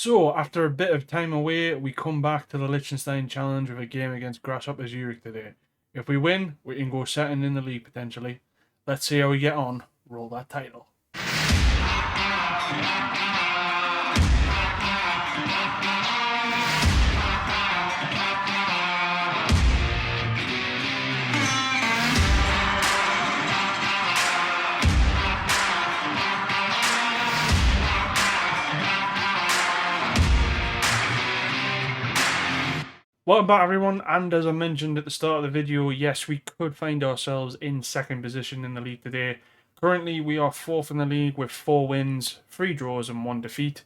So, after a bit of time away, we come back to the Liechtenstein Challenge with a game against Grasshoppers Zurich today. If we win, we can go second in the league potentially. Let's see how we get on. Roll that title. Welcome back everyone, and as I mentioned at the start of the video, yes, we could find ourselves in second position in the league today. Currently, we are fourth in the league with 4 wins, 3 draws and 1 defeat.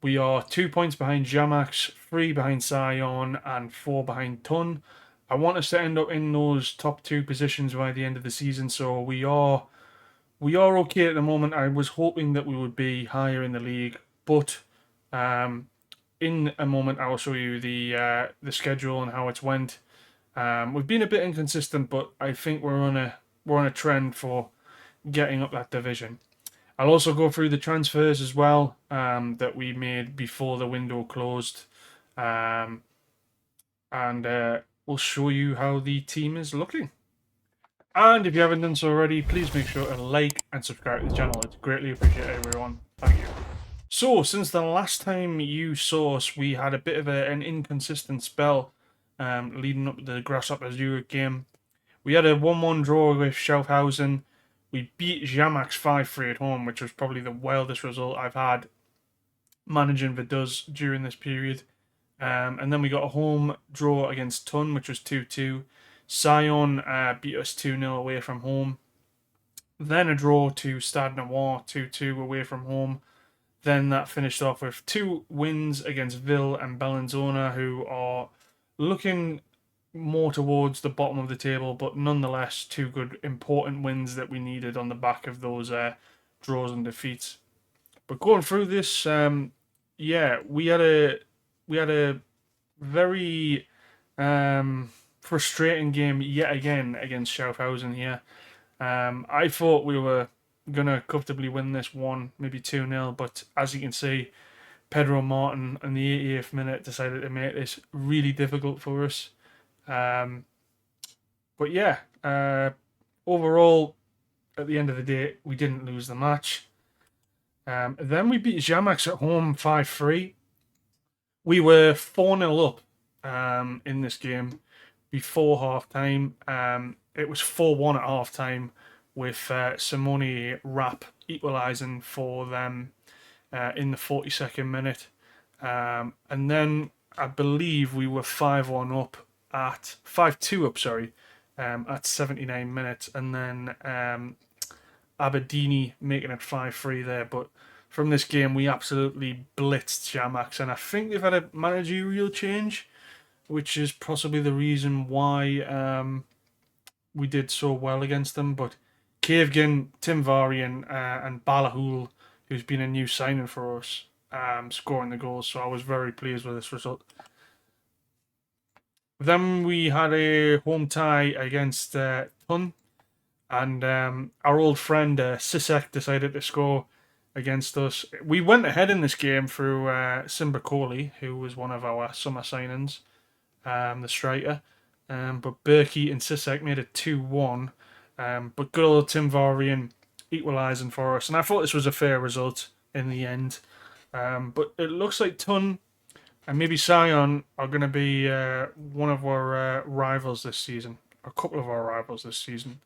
We are 2 points behind Jamax, 3 behind Sion and 4 behind Tun. I want us to end up in those top 2 positions by the end of the season, so we are okay at the moment. I was hoping that we would be higher in the league, but in a moment, I will show you the schedule and how it's went. We've been a bit inconsistent, but I think we're on a trend for getting up that division. I'll also go through the transfers as well that we made before the window closed, and we'll show you how the team is looking. And if you haven't done so already, please make sure to like and subscribe to the channel. It's greatly appreciated, everyone. Thank you. So, since the last time you saw us, we had a bit of an inconsistent spell leading up to the Grasshoppers Zurich game. We had a 1-1 draw with Schaffhausen. We beat Jamax 5-3 at home, which was probably the wildest result I've had managing Vaduz during this period. And then we got a home draw against Tun, which was 2-2. Sion beat us 2-0 away from home. Then a draw to Stade Noir, 2-2 away from home. Then that finished off with 2 wins against Ville and Bellinzona, who are looking more towards the bottom of the table, but nonetheless 2 good important wins that we needed on the back of those draws and defeats. But going through this, yeah, we had a very frustrating game yet again against Schaffhausen here. I thought we were gonna comfortably win this one, maybe 2-0, but as you can see, Pedro Martin in the 88th minute decided to make this really difficult for us. But yeah, overall, at the end of the day, we didn't lose the match. Then we beat Jamax at home 5-3. We were 4-0 up in this game before half time. It was 4-1 at half time, with Simone Rapp equalising for them in the 42nd minute. And then I believe we were 5-1 up at 5-2 up, sorry, at 79 minutes. And then Aberdeen making it 5-3 there. But from this game, we absolutely blitzed Jamax. And I think they've had a managerial change, which is possibly the reason why we did so well against them. But Kevgin, Tim Varian, and Balahul, who's been a new signing for us, scoring the goals. So I was very pleased with this result. Then we had a home tie against Tun, and our old friend Sisek decided to score against us. We went ahead in this game through Simba Kohli, who was one of our summer signings, the striker. But Berkey and Sisek made it 2-1. But good old Tim Varian equalising for us. And I thought this was a fair result in the end. But it looks like Tun and maybe Sion are going to be one of our rivals this season. A couple of our rivals this season.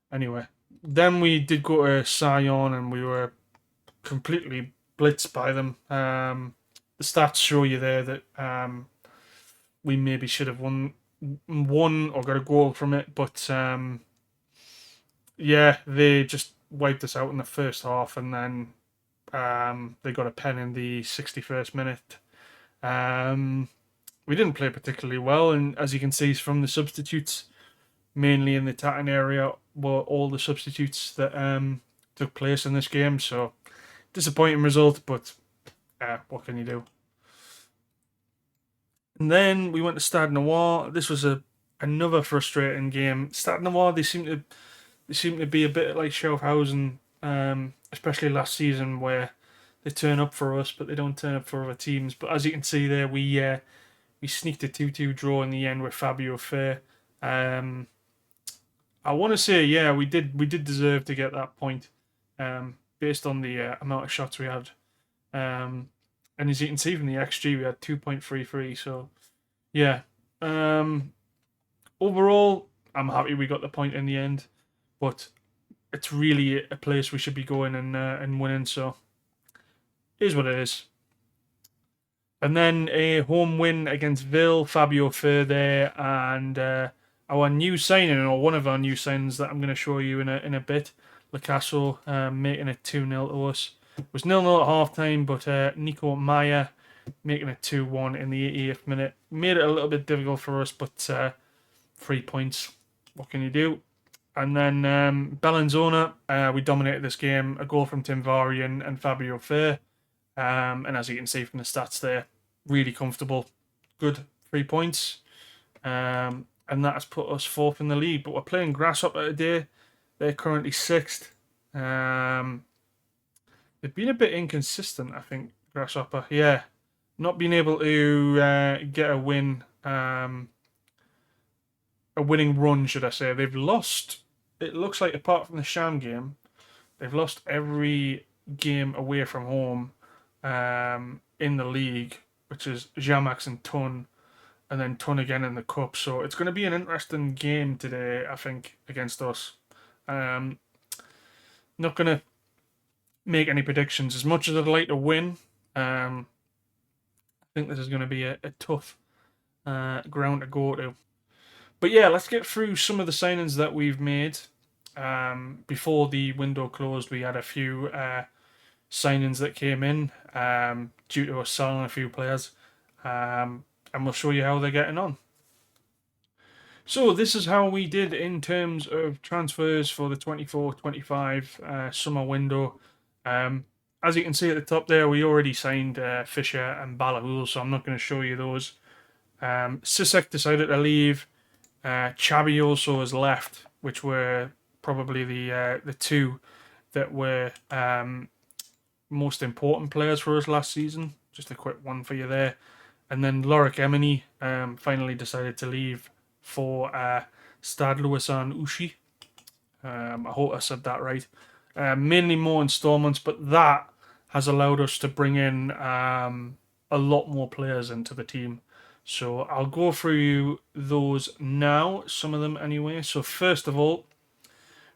Anyway, then we did go to Sion and we were completely blitzed by them. The stats show you there that we maybe should have won or got a goal from it, but yeah, they just wiped us out in the first half, and then they got a pen in the 61st minute. We didn't play particularly well, and as you can see from the substitutes, mainly in the attacking area, were all the substitutes that took place in this game. So disappointing result, but what can you do? And then we went to Stade Noir. This was another frustrating game. Stade Noir, they seem to be a bit like Schaffhausen, especially last season, where they turn up for us, but they don't turn up for other teams. But as you can see there, we sneaked a 2-2 draw in the end with Fabio Fair. I want to say, yeah, we did deserve to get that point, based on the amount of shots we had. And as you can see from the XG, we had 2.33. So yeah, overall, I'm happy we got the point in the end. But it's really a place we should be going and winning. So it is what it is. And then a home win against Ville, Fabio Fair there, and our new signing, or one of our new signings that I'm going to show you in a bit, Licasso, making it 2-0 to us. It was 0-0 at half time, but Nico Maya making it 2-1 in the 88th minute. Made it a little bit difficult for us, but 3 points. What can you do? And then Bellinzona, we dominated this game. A goal from Tim Varian and Fabio Fair. And as you can see from the stats there, really comfortable. Good 3 points. And that has put us 4th in the league. But we're playing Grasshopper today. They're currently 6th. They've been a bit inconsistent, I think, Grasshopper. Yeah. Not being able to get a win. A winning run, should I say. They've lost, it looks like, apart from the Sham game, they've lost every game away from home in the league, which is Jamax and Ton, and then Ton again in the cup. So it's going to be an interesting game today, I think, against us. Not going to make any predictions. As much as I'd like to win, I think this is going to be a tough ground to go to. But yeah, let's get through some of the signings that we've made. Before the window closed, we had a few signings that came in due to us selling a few players. And we'll show you how they're getting on. So this is how we did in terms of transfers for the 24-25 summer window. As you can see at the top there, we already signed Fisher and Balahul, so I'm not going to show you those. Sisek decided to leave. Chabi also has left, which were probably the two that were most important players for us last season. Just a quick one for you there. And then Lorik Emini finally decided to leave for Stad Louisan Ushi. I hope I said that right. Mainly more installments, but that has allowed us to bring in a lot more players into the team. So I'll go through those now, some of them anyway. So first of all,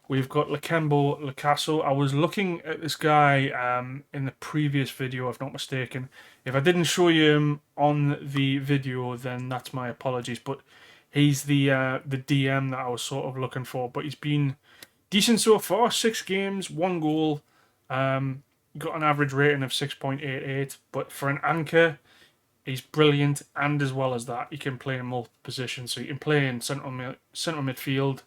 we've got Lakembo Licasso. I was looking at this guy in the previous video, if not mistaken. If I didn't show you him on the video, then that's my apologies. But he's the DM that I was sort of looking for. But he's been decent so far. 6 games, 1 goal. Got an average rating of 6.88. But for an anchor, he's brilliant. And as well as that, he can play in multiple positions. So you can play in central midfield.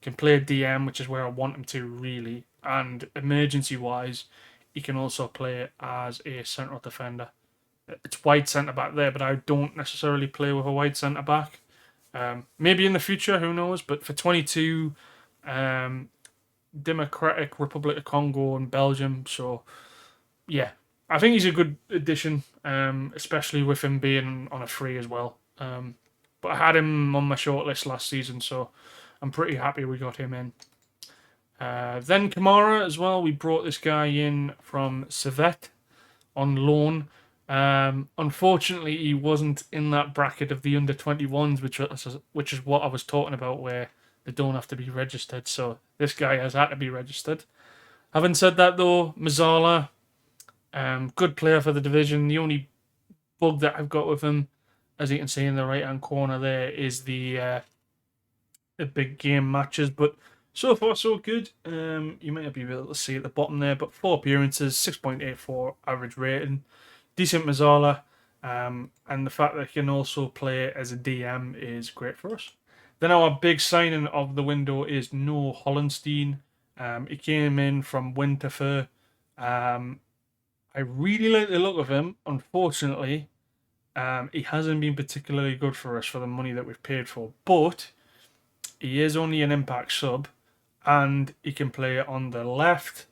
Can play DM, which is where I want him to really, and emergency-wise, he can also play as a central defender. It's wide centre-back there, but I don't necessarily play with a wide centre-back. Maybe in the future, who knows, but for 22, Democratic Republic of Congo and Belgium, so yeah, I think he's a good addition, especially with him being on a free as well. But I had him on my shortlist last season, so I'm pretty happy we got him in. Then Kamara as well. We brought this guy in from Servette on loan. Unfortunately, he wasn't in that bracket of the under-21s, which is what I was talking about, where they don't have to be registered. So this guy has had to be registered. Having said that, though, Mazzala, good player for the division. The only bug that I've got with him, as you can see in the right-hand corner there, is the big game matches, but so far so good. You might not be able to see at the bottom there, but 4 appearances, 6.84 average rating, decent Mazzala, and the fact that he can also play as a DM is great for us. Then our big signing of the window is No Hollenstein. He came in from Winterthur. I really like the look of him. Unfortunately, he hasn't been particularly good for us for the money that we've paid for, but he is only an impact sub, and he can play on the left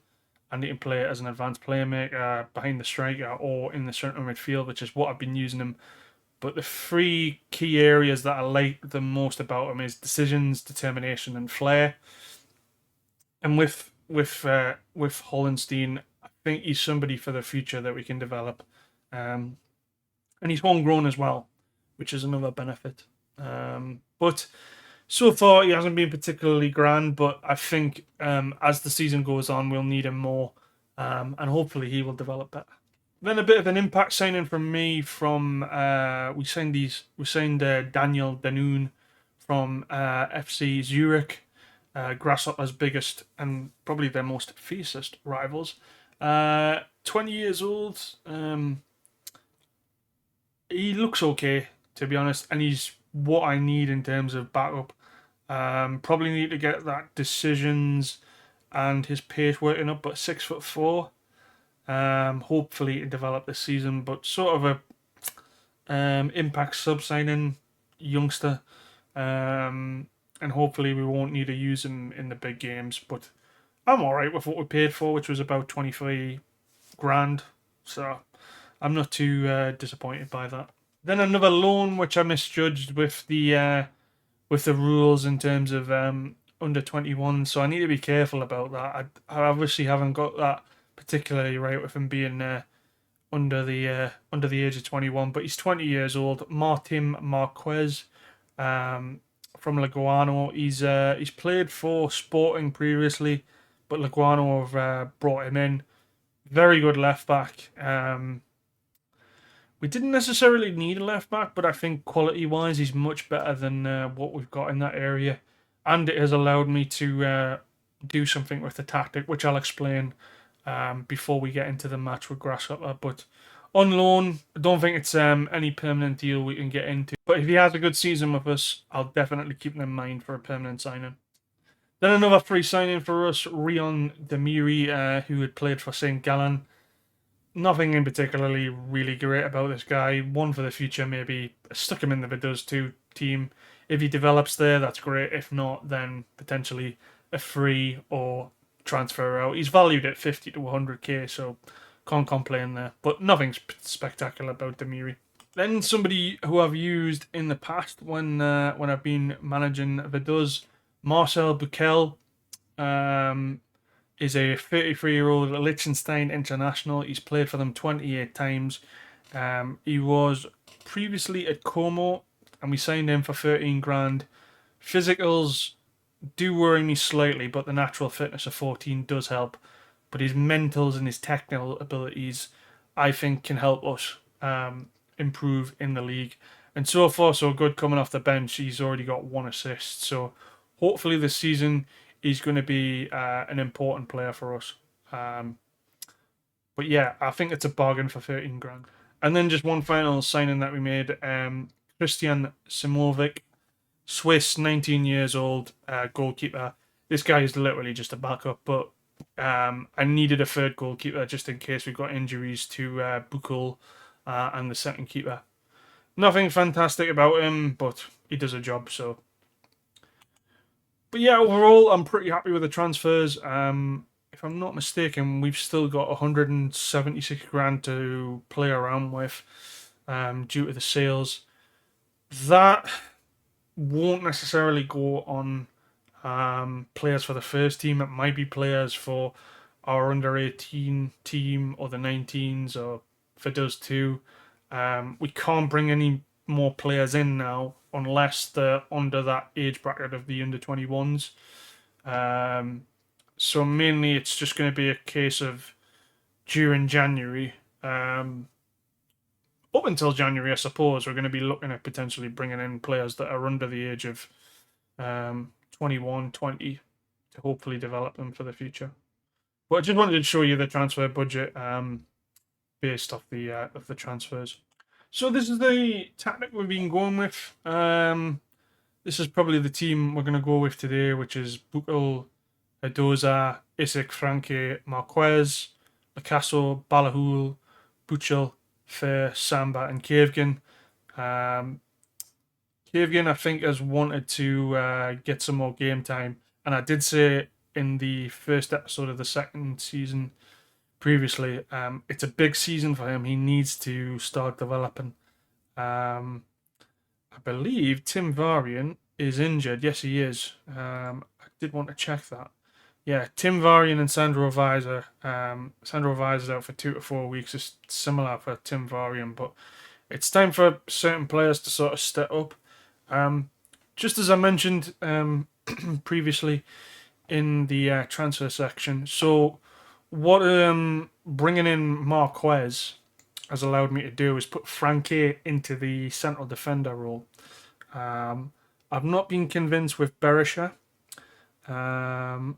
and he can play as an advanced playmaker behind the striker or in the centre midfield, which is what I've been using him. But the three key areas that I like the most about him is decisions, determination, and flair. And with Hollenstein, I think he's somebody for the future that we can develop. And he's homegrown as well, which is another benefit. But so far, he hasn't been particularly grand, but I think as the season goes on, we'll need him more, and hopefully he will develop better. Then a bit of an impact signing from me. We signed Daniel Danoon from FC Zurich, Grasshoppers' biggest and probably their most fiercest rivals. 20 years old. He looks okay, to be honest, and he's what I need in terms of backup. Probably need to get that decisions and his pace working up, but 6'4". Hopefully to develop this season, but sort of a impact sub signing youngster, and hopefully we won't need to use him in the big games. But I'm all right with what we paid for, which was about 23 grand. So I'm not too disappointed by that. Then another loan, which I misjudged with the rules in terms of under 21. So I need to be careful about that. I obviously haven't got that particularly right with him being under the age of 21. But he's 20 years old. Martin Marquez from Leguano. He's played for Sporting previously, but Leguano have brought him in. Very good left back. We didn't necessarily need a left back, but I think quality wise, he's much better than what we've got in that area. And it has allowed me to do something with the tactic, which I'll explain before we get into the match with Grasshopper. But on loan, I don't think it's any permanent deal we can get into. But if he has a good season with us, I'll definitely keep him in mind for a permanent signing. Then another free signing for us, Rion Demiri, who had played for St. Gallen. Nothing in particularly really great about this guy. One for the future, maybe stuck him in the Vaduz 2 team. If he develops there, that's great. If not, then potentially a free or transfer out. He's valued at 50 to 100k, so can't complain there. But nothing spectacular about Demiri. Then somebody who I've used in the past when I've been managing Vaduz, Marcel Bukel. Is a 33-year-old Liechtenstein international. He's played for them 28 times. He was previously at Como, and we signed him for 13 grand. Physicals do worry me slightly, but the natural fitness of 14 does help. But his mentals and his technical abilities, I think, can help us improve in the league. And so far, so good coming off the bench. He's already got 1 assist. So hopefully this season he's going to be an important player for us. But yeah, I think it's a bargain for 13 grand. And then just one final signing that we made, Christian Simovic, Swiss, 19 years old, goalkeeper. This guy is literally just a backup, but I needed a third goalkeeper just in case we got injuries to Buchel and the second keeper. Nothing fantastic about him, but he does a job, so. But yeah, overall, I'm pretty happy with the transfers. If I'm not mistaken, we've still got 176 grand to play around with due to the sales. That won't necessarily go on players for the first team. It might be players for our under 18 team or the 19s or Vaduz 2. We can't bring any more players in now unless they're under that age bracket of the under 21s. So mainly it's just going to be a case of during January, up until January, I suppose, we're going to be looking at potentially bringing in players that are under the age of 21, 20 to hopefully develop them for the future. But I just wanted to show you the transfer budget based off the transfers. So this is the tactic we've been going with. This is probably the team we're going to go with today, which is Buchel, Adoza, Isaac, Franke, Marquez, Picasso, Balahul, Buchel, Fair, Samba, and Kevgin. Kevgin, I think, has wanted to get some more game time. And I did say in the first episode of the second season previously. It's a big season for him. He needs to start developing. I believe Tim Varian is injured. Yes, he is. I did want to check that. Yeah, Tim Varian and Sandro Weiser. Sandro Weiser's out for 2 to 4 weeks. It's similar for Tim Varian, but it's time for certain players to sort of step up. Um, just as I mentioned previously in the transfer section. So, what bringing in Marquez has allowed me to do is put Frankie into the central defender role. I've not been convinced with Berisha and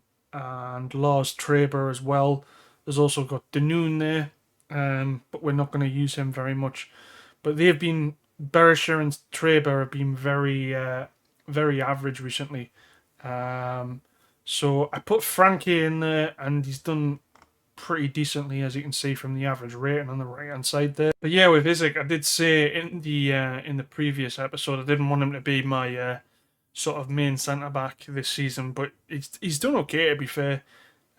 Lars Traber as well. There's also got Danoon there, but we're not going to use him very much. But they've been Berisha and Traber have been very average recently. So I put Frankie in there, and he's done pretty decently, as you can see from the average rating on the right hand side there. But yeah, with Isaac, I did say in the previous episode I didn't want him to be my sort of main centre back this season, but he's done okay, to be fair,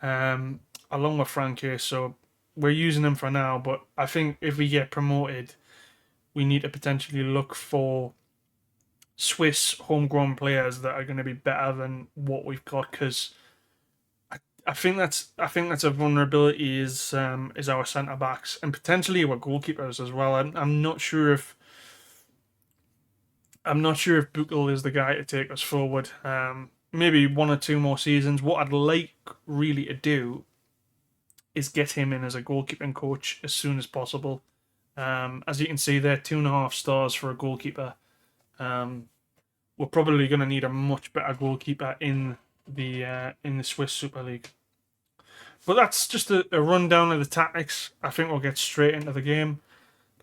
along with Frankie. So we're using him for now. But I think if we get promoted, we need to potentially look for Swiss homegrown players that are going to be better than what we've got, because I think that's a vulnerability is our centre backs and potentially our goalkeepers as well. I'm not sure if Buchel is the guy to take us forward. Maybe 1 or 2 more seasons. What I'd like really to do is get him in as a goalkeeping coach as soon as possible. As you can see there, 2.5 stars for a goalkeeper. We're probably going to need a much better goalkeeper in the Swiss Super League. But that's just a rundown of the tactics. I think we'll get straight into the game.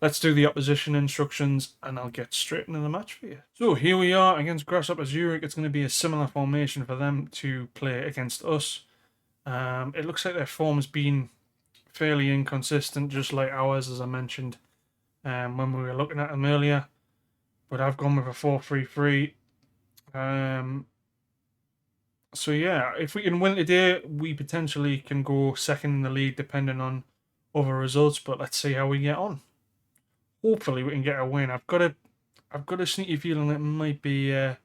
Let's do the opposition instructions, and I'll get straight into the match for you. So here we are against Grasshoppers Zurich. It's going to be a similar formation for them to play against us. It looks like their form's been fairly inconsistent, just like ours, as I mentioned when we were looking at them earlier. But I've gone with a 4-3-3. So yeah, if we can win today, we potentially can go second in the league, depending on other results. But let's see how we get on. Hopefully, we can get a win. I've got a sneaky feeling it might be a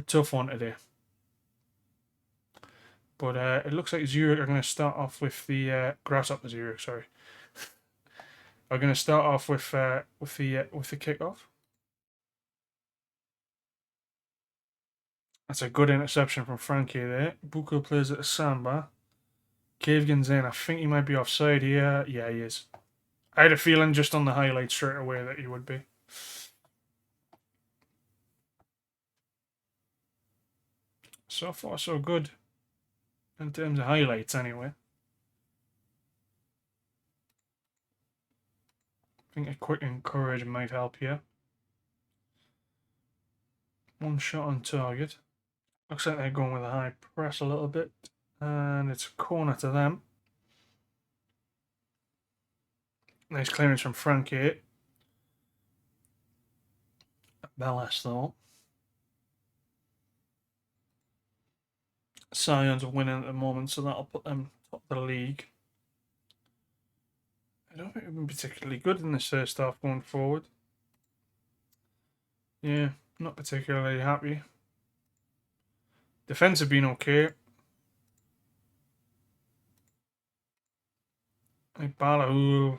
tough one today. But it looks like Zurich are going to start off with the Grasshopper Zurich. Sorry, are going to start off with the kickoff. That's a good interception from Frankie there. Buko plays at a sandbar. Cavegan's in. I think he might be offside here. Yeah, he is. I had a feeling just on the highlights straight away that he would be. So far, so good. In terms of highlights, anyway. I think a quick encourage might help here. One shot on target. Looks like they're going with a high press a little bit. And it's a corner to them. Nice clearance from Frankie. Bellas, though. Sions are winning at the moment, so that'll put them top of the league. I don't think we've been particularly good in this first half going forward. Yeah, not particularly happy. Defense have been okay. Like Balahul,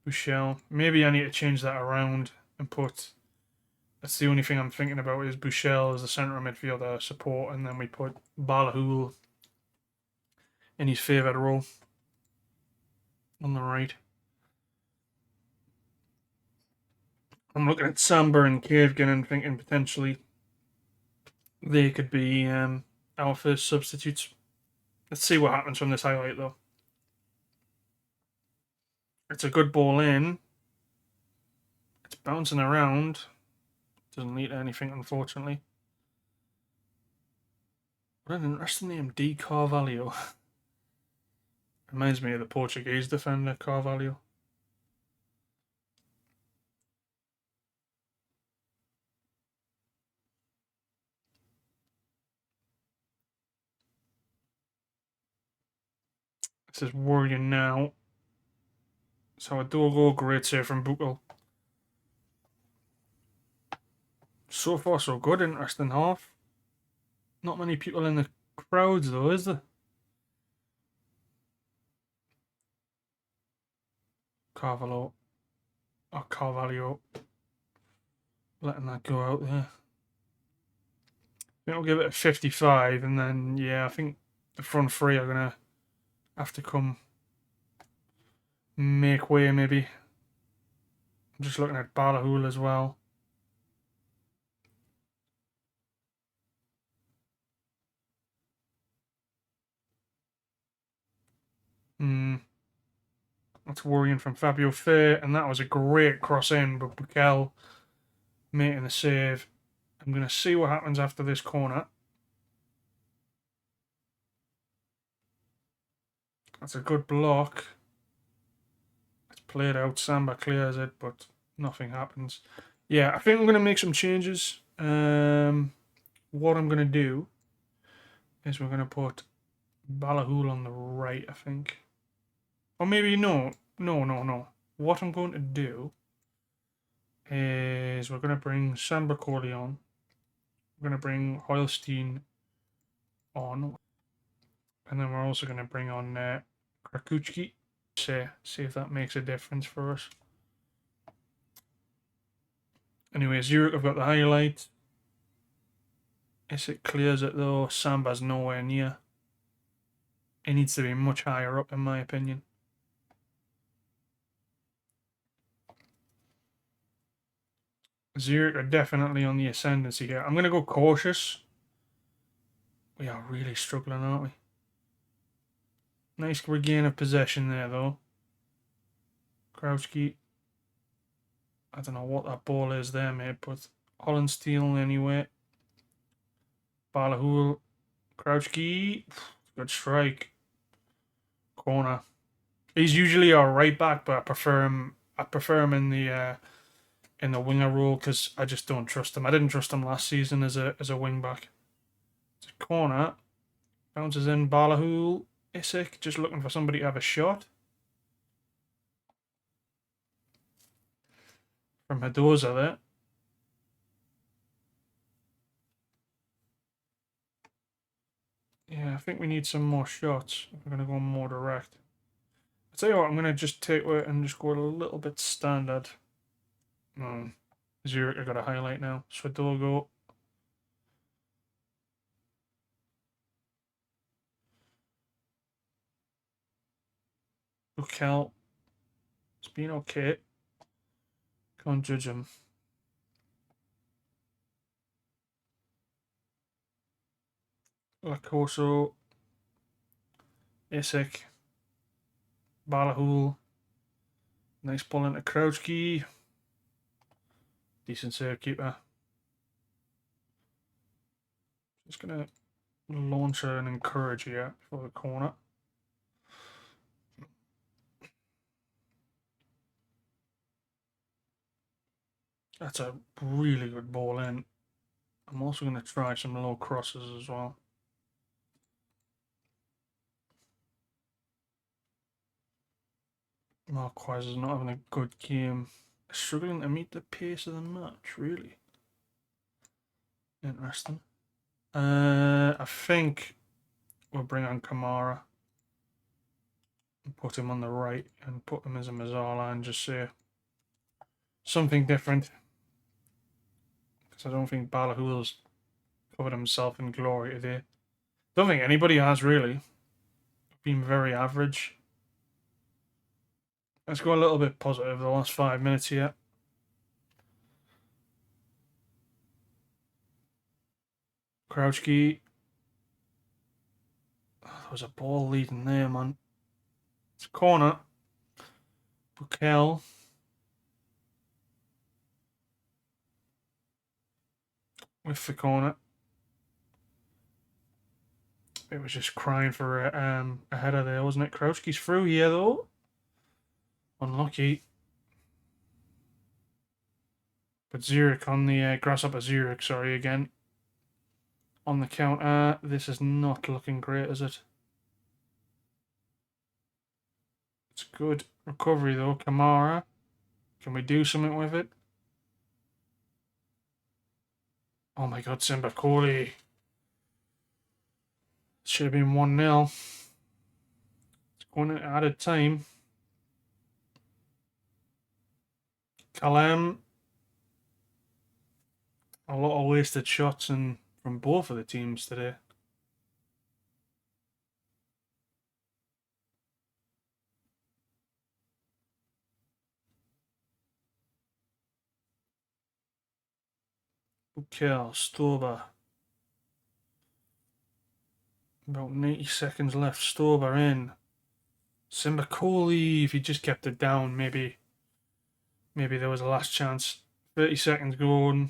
Bouchel. Maybe I need to change that around and put. That's the only thing I'm thinking about is Bouchel as the centre midfielder support, and then we put Balahul in his favoured role on the right. I'm looking at Samba and Cavegan and thinking potentially they could be our first substitutes. Let's see what happens from this highlight, though. It's a good ball in. It's bouncing around. Doesn't lead to anything, unfortunately. What an interesting name, D. Carvalho. Reminds me of the Portuguese defender, Carvalho. This is worrying now. So a Dogo, great save from Buchel. So far so good, interesting half. Not many people in the crowds though, is there? Carvalho. Or Carvalho. Letting that go out there. I think I'll give it a 55, and then, yeah, I think the front three are going to have to come make way, maybe. I'm just looking at Balahul as well. That's worrying from Fabio Fair, and that was a great cross in, but Bukel making the save. I'm going to see what happens after this corner. That's a good block. It's played out. Samba clears it, but nothing happens. Yeah, I think I'm going to make some changes. What I'm going to do is we're going to put Balahul on the right, I think. Or maybe no. What I'm going to do is we're going to bring Samba Corleone. We're going to bring Hoylstein on. And then we're also going to bring on Krakuchki. See if that makes a difference for us. Anyway, Zurich have got the highlight. It clears it though. Samba's nowhere near. It needs to be much higher up in my opinion. Zurich are definitely on the ascendancy here. I'm going to go cautious. We are really struggling, aren't we? Nice regain of possession there, though. Krautsky. I don't know what that ball is there, mate, but Hollandsteel anyway. Balahul. Krautsky. Good strike. Corner. He's usually our right back, but I prefer him in the winger role because I just don't trust him. I didn't trust him last season as a wing back. It's a corner. Bounces in Balahul. Isik just looking for somebody to have a shot. From Hadoza there. Yeah, I think we need some more shots. We're going to go more direct. I'll tell you what, I'm going to just take it and just go a little bit standard. Zurich, I got a highlight now. Swadogo. Bukel. It's been okay. Can't judge him. Lacoso. Isik. Balahul. Nice ball into Krautsky. Decent save keeper. Just going to launch her and encourage here for the corner. That's a really good ball in. I'm also going to try some low crosses as well. Marquez is not having a good game. Struggling to meet the pace of the match, really. Interesting. I think we'll bring on Kamara and put him on the right and put him as a Mazzala and just say something different. Because I don't think Balahul's covered himself in glory today. Don't think anybody has really. Been very average. Let's go a little bit positive the last 5 minutes here. Krautsky. Oh, there was a ball leading there, man. It's a corner. Bukel. With the corner. It was just crying for a header there, wasn't it? Krautsky's through here, though. Unlucky. But Zurich on the Grasshopper Zurich, sorry, again. On the counter. This is not looking great, is it? It's good recovery though, Kamara. Can we do something with it? Oh my god, Simba Kohli. Should have been 1-0. It's going out of time. Callum. A lot of wasted shots from both of the teams today. Bukel, Stober. About 90 seconds left. Stober in. Simba Kohli, if he just kept it down, maybe there was a last chance. 30 seconds gone.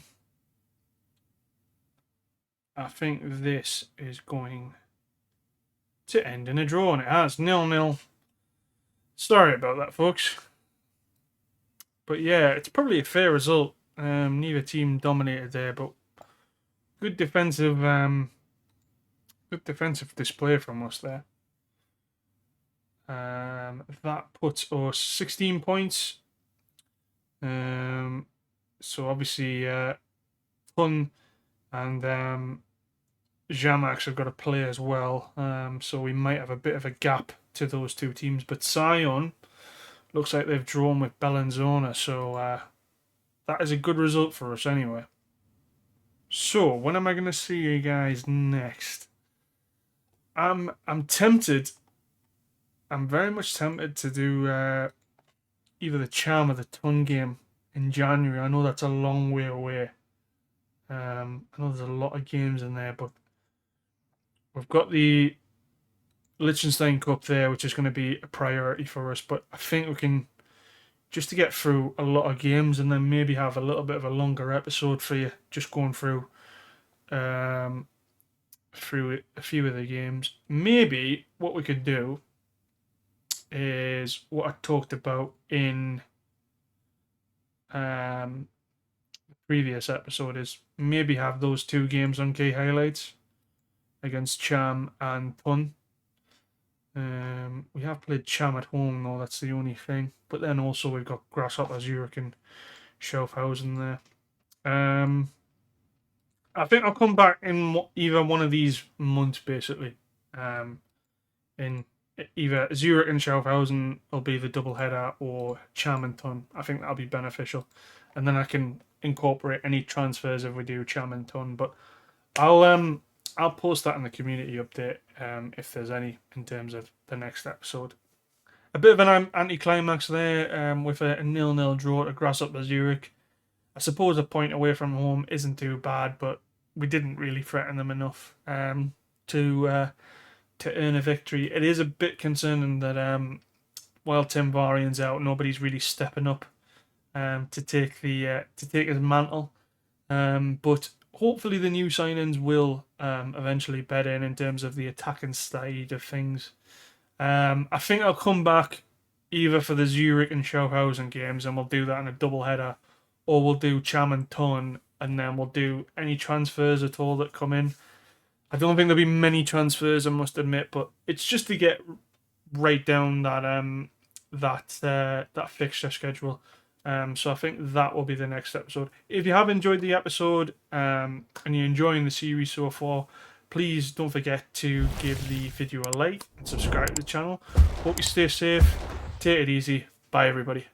I think this is going to end in a draw, and it has 0-0. Sorry about that, folks. But yeah, it's probably a fair result. Neither team dominated there, but good defensive display from us there. That puts us 16 points. So obviously, Hun and Jamax have got to play as well. So we might have a bit of a gap to those two teams. But Sion looks like they've drawn with Bellinzona, so that is a good result for us anyway. So when am I going to see you guys next? I'm tempted. I'm very much tempted to do either the Cham or the Ton game in January. I know that's a long way away. I know there's a lot of games in there, but we've got the Liechtenstein Cup there, which is going to be a priority for us. But I think we can, just to get through a lot of games and then maybe have a little bit of a longer episode for you, just going through through a few of the games. Maybe what we could do is what I talked about in the previous episode, is maybe have those two games on key highlights against Cham and Ton. We have played Cham at home though, that's the only thing. But then also we've got Grasshoppers, Zurich and Schaffhausen there. I think I'll come back in either one of these months, basically. In either Zurich and Schaffhausen will be the double header, or Cham and Ton. I think that'll be beneficial, and then I can incorporate any transfers if we do Cham and Ton. But I'll post that in the community update if there's any in terms of the next episode. A bit of an anticlimax there with a 0-0 draw to Grasshopper Zurich. I suppose a point away from home isn't too bad, but we didn't really threaten them enough to earn a victory. It is a bit concerning that while Tim Varian's out, nobody's really stepping up to take his mantle. But hopefully the new signings will eventually bed in terms of the attacking side of things. I think I'll come back either for the Zurich and Schaffhausen games, and we'll do that in a double header, or we'll do Cham and Ton, and then we'll do any transfers at all that come in. I don't think there'll be many transfers, I must admit, but it's just to get right down that fixture schedule. So I think that will be the next episode. If you have enjoyed the episode and you're enjoying the series so far, please don't forget to give the video a like and subscribe to the channel. Hope you stay safe. Take it easy. Bye, everybody.